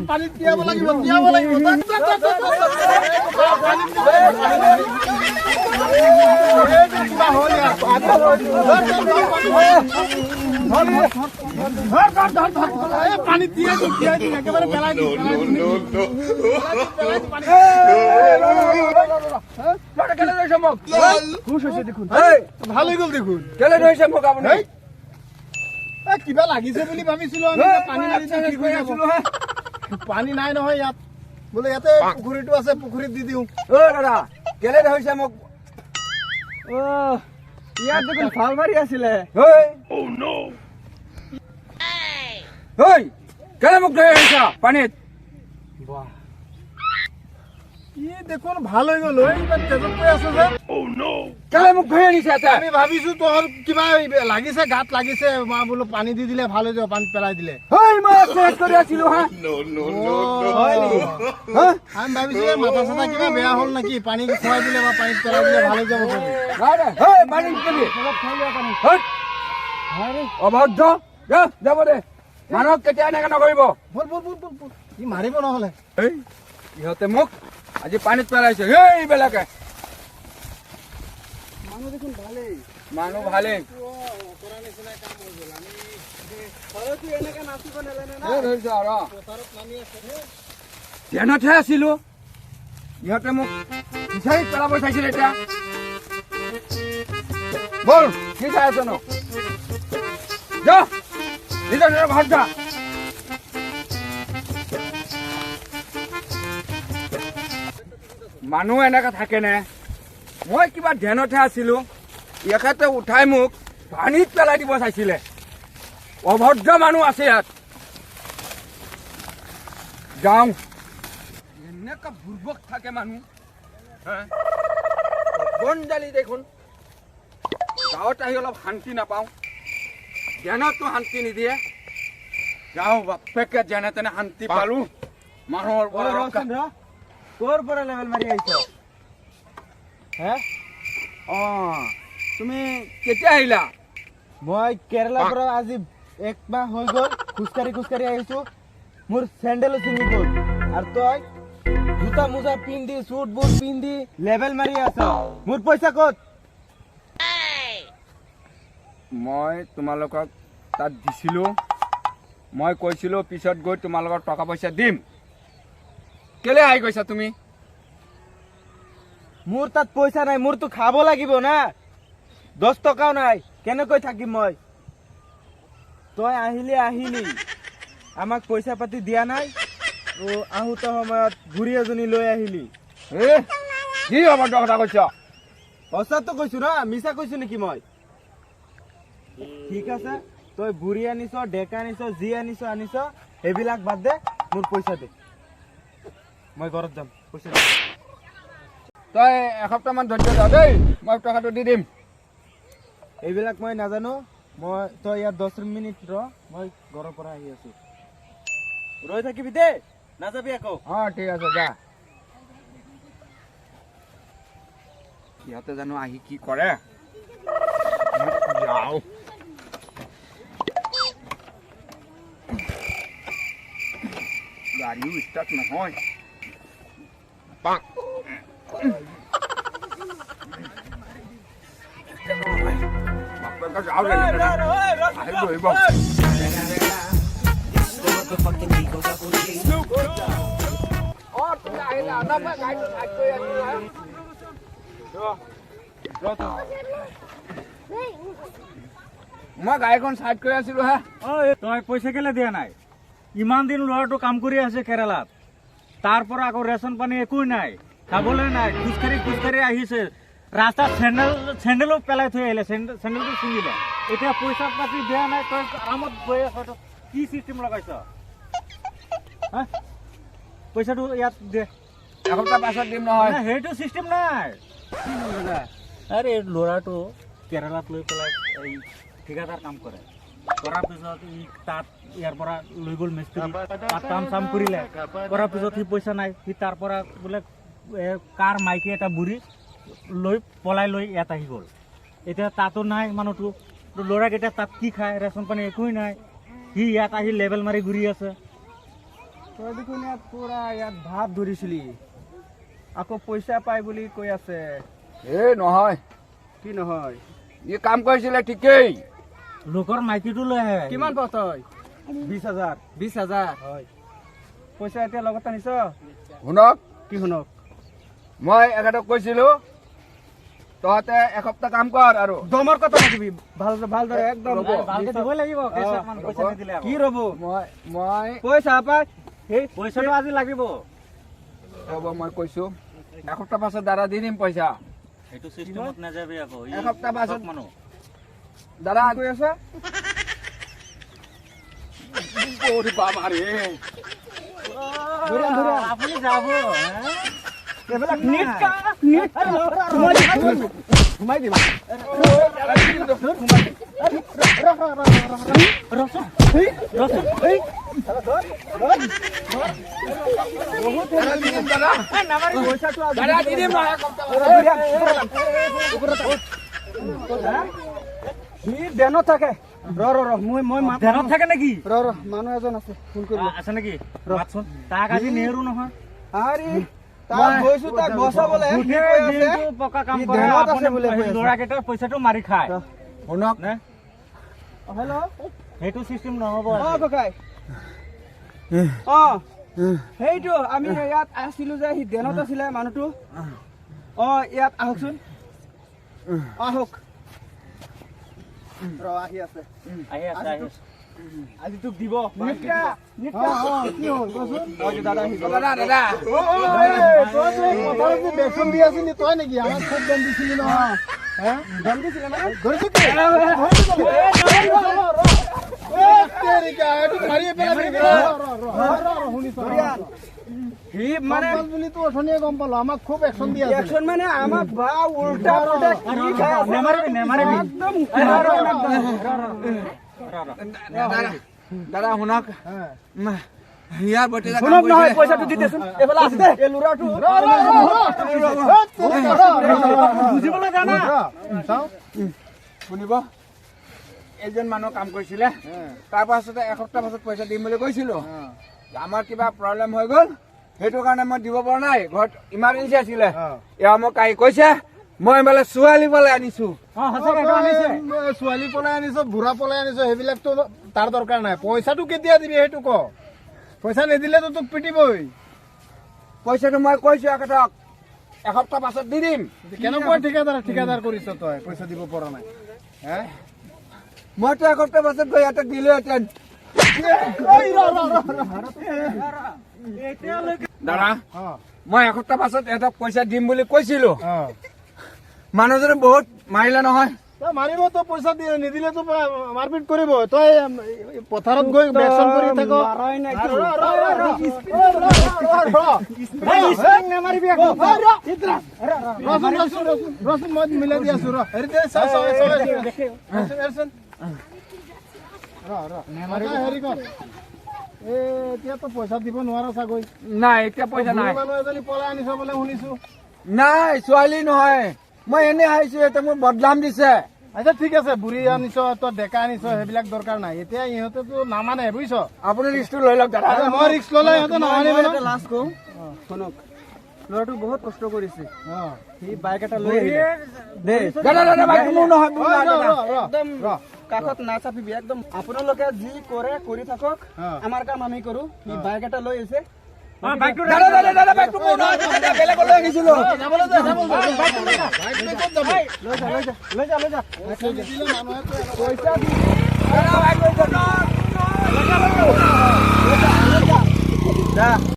পানীত তিয়াব লাগিব পানীত তিয়াই দিম একেবাৰে পেলাই দিম ভাল হৈ গল দেখোন কেলে ধৰিছে মোক আপুনি কিবা লাগিছে বুলি ভাবিছিলো পানী নাই নহয় ইয়াত বোলে ইয়াতে পুখুৰীটো আছে পুখুৰীত দি দিওঁ দাদা কেলে ধৰিছে মোক ইয়াত দেখোন ভাল মাৰি আছিলে কেলে মোক ধৰি আহিছা পানীত দেখোন ভাল হৈ গল তেজত কৈ আছে যে কেলে মোক ধৰি আনিছে আমি ভাবিছো তোৰ কিবা লাগিছে গাত লাগিছে মই বোলো পানী দি দিলে ভাল হৈ যাব পানীত পেলাই দিলে আমি ভাবিছো মাথা চাথা কিবা বেয়া হল নেকি পানী খুৱাই দিলে বা পানীত পেলাই দিলে ভাল হৈ যাব অভদ্ৰ যাব দে মানুহক কেতিয়া এনেকে নকৰিব ই মাৰিব নহলে ইহঁতে মোক আজি পানীত পেলাইছে সেইবিলাকে মানুহ ভালেই ধ্যানতহে আছিলো ইহঁতে মোক বিচাৰি পেলাব চাইছিলে এতিয়া বল কি চাই আছ ন যা নিজৰ নিজৰ ঘৰত যা মানুহ এনেকে থাকে নে মই কিবা ধ্যানতহে আছিলো এখেতে উঠাই মোক পানীত পেলাই দিব চাইছিলে অভদ্ৰ মানুহ আছে ইয়াত যাওঁ এনেকা বুৰ্বক থাকে মানুহ বনজালি দেখোন গাঁৱত আহি অলপ শান্তি নাপাওঁ ধ্যানতো শান্তি নিদিয়ে যাওঁ বাপেকে যেনে তেনে শান্তি পালো মানুহৰ তোৰ পৰা লেভেল মাৰি আহিছ তুমি কেতিয়া আহিলা মই কেৰেলাৰ পৰা আজি এক মাহ হৈ গল খোজকাঢ়ি আহিছো মোৰ চেণ্ডেলো ছিঙি গল আৰু তই জোতা মোজা পিন্ধি চুট বুট পিন্ধি লেভেল মাৰি আছ মোৰ পইচা ক'ত মই তোমালোকক তাত দিছিলো মই কৈছিলো পিছত গৈ তোমালোকৰ টকা পইচা দিম কেলে আহি গৈছা তুমি মোৰ তাত পইচা নাই মোৰতো খাব লাগিব না 10 টকাও নাই কেনেকৈ থাকিম মই তই আহিলি আমাক পইচা পাতি দিয়া নাই আহোতে সময়ত ঘূৰি এজনী লৈ আহিলি কি অভদ্ৰ কথা কৈছ সঁচাতো কৈছো না মিছা কৈছো নেকি মই ঠিক আছে তই বুঢ়ী আনিছ ডেকা আনিছ যি আনিছ সেইবিলাক বাদ দে মোৰ পইচা দে মই ঘৰত যাম পইচা দে তই এসপ্তাহমান ধৈৰ্য ধৰ দেই মই টকাটো দি দিম এইবিলাক মই নাজানো তই ইয়াত 10 মিনিট ৰ মই ঘৰৰ পৰা আহি আছো ৰৈ থাকিবি দে নাযাবি আকৌ ঠিক আছে যা সিহঁতে জানো আহি কি কৰে যাওঁ গাড়ীও ষ্টাৰ্ট নহয় মই গাড়ীখন চাইড কৰি আছিলো হে তই পইচা কেলে দিয়া নাই ইমান দিন ল'ৰাটো কাম কৰি আছে কেৰালাত তাৰ পৰা আকৌ ৰেচন পানী একো নাই খাবলৈ নাই খোজকাঢ়ি আহিছে ৰাস্তাত চেণ্ডেলো পেলাই থৈ আহিলে চেণ্ডেলটো ছিঙিলে এতিয়া পইচা পাতি দিয়া নাই তই আৰামত গৈ আছ কি চিষ্টেম লগাইছ পইচাটো ইয়াত দে এসপ্তাহ পাছত দিম নহয় সেইটো চিষ্টেম নাই আৰে ল'ৰাটো কেৰালাত লৈ পেলাই এই ঠিকাদাৰ কাম কৰে কৰাৰ পিছত তাত ইয়াৰ পৰা লৈ গ'ল মিস্ত্ৰী তাত কাম চাম কৰিলে কৰাৰ পিছত সি পইচা নাই সি তাৰ পৰা বোলে কাৰ মাইকী এটা বুঢ়ী লৈ পলাই লৈ ইয়াত আহি গ'ল এতিয়া তাতো নাই মানুহটো ল'ৰাকেইটা তাত কি খায় ৰেচন পানী একোৱেই নাই সি ইয়াত আহি লেবেল মাৰি ঘূৰি আছে তই দেখোন ইয়াত পুৰা ইয়াত ভাত ধৰিছিলি আকৌ পইচা পাই বুলি কৈ আছে এই নহয় কি নহয় ই কাম কৰিছিলে ঠিকেই লোকৰ মাইকীটো লৈ আহে কিমান পাৱ তই 20,000 20,000 হয় পইচা এতিয়া লগত আনিছ শুনক কি শুনক মই এখেতক কৈছিলো তহঁতে এসপ্তাহ কাম কৰ আৰু দমৰ কথা নাকিবি ভালদৰে একদম ভালকে দিবই লাগিব কেইটামান পইচা নিদিলে আকৌ। কি ৰ'ব মই পইচা পাই সেই পইচাটো আজি লাগিব ৰ'ব মই কৈছো এসপ্তাহ পাছত দাদা দি দিম পইচা সেইটো চিষ্টেমত নাযাবি আকৌ ই এসপ্তাহ পাছত চব মানুহ দাদা কৈ আছা ওরে বাবা রে আপুনি যাব এইবিলাক ঘুমাই দিম দাদা দি দিম সি দেনত থাকে ৰ মই ধ্যানত থাকে নেকি ৰ মানুহ এজন আছে ফোন কৰিব আছে নেকি মাতচোন তাক আজি নেহেৰু নহয় আৰে তাক গৈছো তাক বচাবলে সি কৈ আছে দিনটো পকা কাম সি কৰে ধ্যানত আছে আপুনি বোলে কৈ আছে। ল'ৰাকেইটাৰ পইচাটো মাৰি খায় শুনক নে হেল্ল' সেইটো চিষ্টেম নহ'ব অ আজি। ককাই অ সেইটো আমি ইয়াত আছিলো যে সি দেনত আছিলে মানুহটো অ ইয়াত আহকচোন আহক ৰ আহি আছে আহি আছে আহি আছে। আজি তোক দিব দাদা আহি গ'ল। দাদা দাদা বেচন দি আছিলি তই নেকি আমাক খুব দাম দিছিলি নহয় দাম দিছিলে মানে সি মানে গম পালো আমাক খুব একশন দি একশন মানে আমাক বা উল্টা পুল্টা কি খাই আছে নেমাৰিবি নেমাৰিবি একদম দাদা শুনক ইয়াৰ বটি শুনক নহয় পইচাটো দি দেচোন এইফালে আছে দে এই লুৰাটো বুজিবলৈ জানা শুনিব এজন মানুহ কাম কৰিছিলে তাৰ পাছতে এসপ্তাহ পাছত পইচা দিম বুলি কৈছিলো আমাৰ কিবা প্ৰব্লেম হৈ গ'ল সেইটো কাৰণে মই দিব পৰা নাই ঘৰত ইমাৰ্জেঞ্চি আছিলে এয়া মোক আহি কৈছে মই বোলে ছোৱালী বোলে আনিছো সঁচাকে এইটো আনিছে ছোৱালী পলাই আনিছ বুঢ়া পলাই আনিছ সেইবিলাকতো তাৰ দৰকাৰ নাই পইচাটো কেতিয়া দিবি সেইটো ক পইচা নিদিলেতো তোক পিটিবই পইচাটো মই কৈছো এখেতক এসপ্তাহ পাছত দি দিম কেনেকুৱা ঠিকাদাৰ কৰিছ তই পইচা দিব পৰা নাই হে মইতো এসপ্তাহ পাছত গৈ ইয়াতে দিলোহেঁতেন দাদা মই এসপ্তাহ পাছত ইহঁতক পইচা দিম বুলি কৈছিলো মানুহজনে বহুত মাৰিলে নহয় তই মাৰিব তই পইচা নিদিলেতো মাৰপিট কৰিব তই পথাৰত গৈ বেচন কৰি থাক মাৰাই নাই ৰচোন মই মিলাই দি আছো হেৰি কৰ এতিয়াতো পইচা দিব নোৱাৰো চাগৈ নাই এতিয়া পইচা নাই মানুহ এজনী পলাই আনিছ বোলে শুনিছো নাই ছোৱালী নহয় মই এনে আহিছো এতিয়া মোৰ বদনাম দিছে আচ্ছা ঠিক আছে বুঢ়ী আনিছ তই ডেকা আনিছ সেইবিলাক দৰকাৰ নাই এতিয়া ইহঁতেতো নামানে বুজিছ আপুনি ৰিক্সটো লৈ লওক দাদা মই ৰিক্স ললে ইহঁতে নামানিব এটা লাষ্ট কওঁ শুনক ল'ৰাটো বহুত কষ্ট কৰিছে সি বাইক এটা লৈ আহিলে দেই দাদা দাদা বাইকটো মোৰ নহয় মোৰ নহয়, দাদা। একদম কাষত নাচাপিবি একদম আপোনালোকে যি কৰে কৰি থাকক আমাৰ কাম আমি কৰো সি বাইক এটা লৈ আহিছে বাইকটো দাদা দাদা দাদা বাইকটো মোৰ নহয় দাদা বেলেগলৈ আহিছিলো লৈ যা পইচা দি দাদা বাইক লৈ যাওক। যা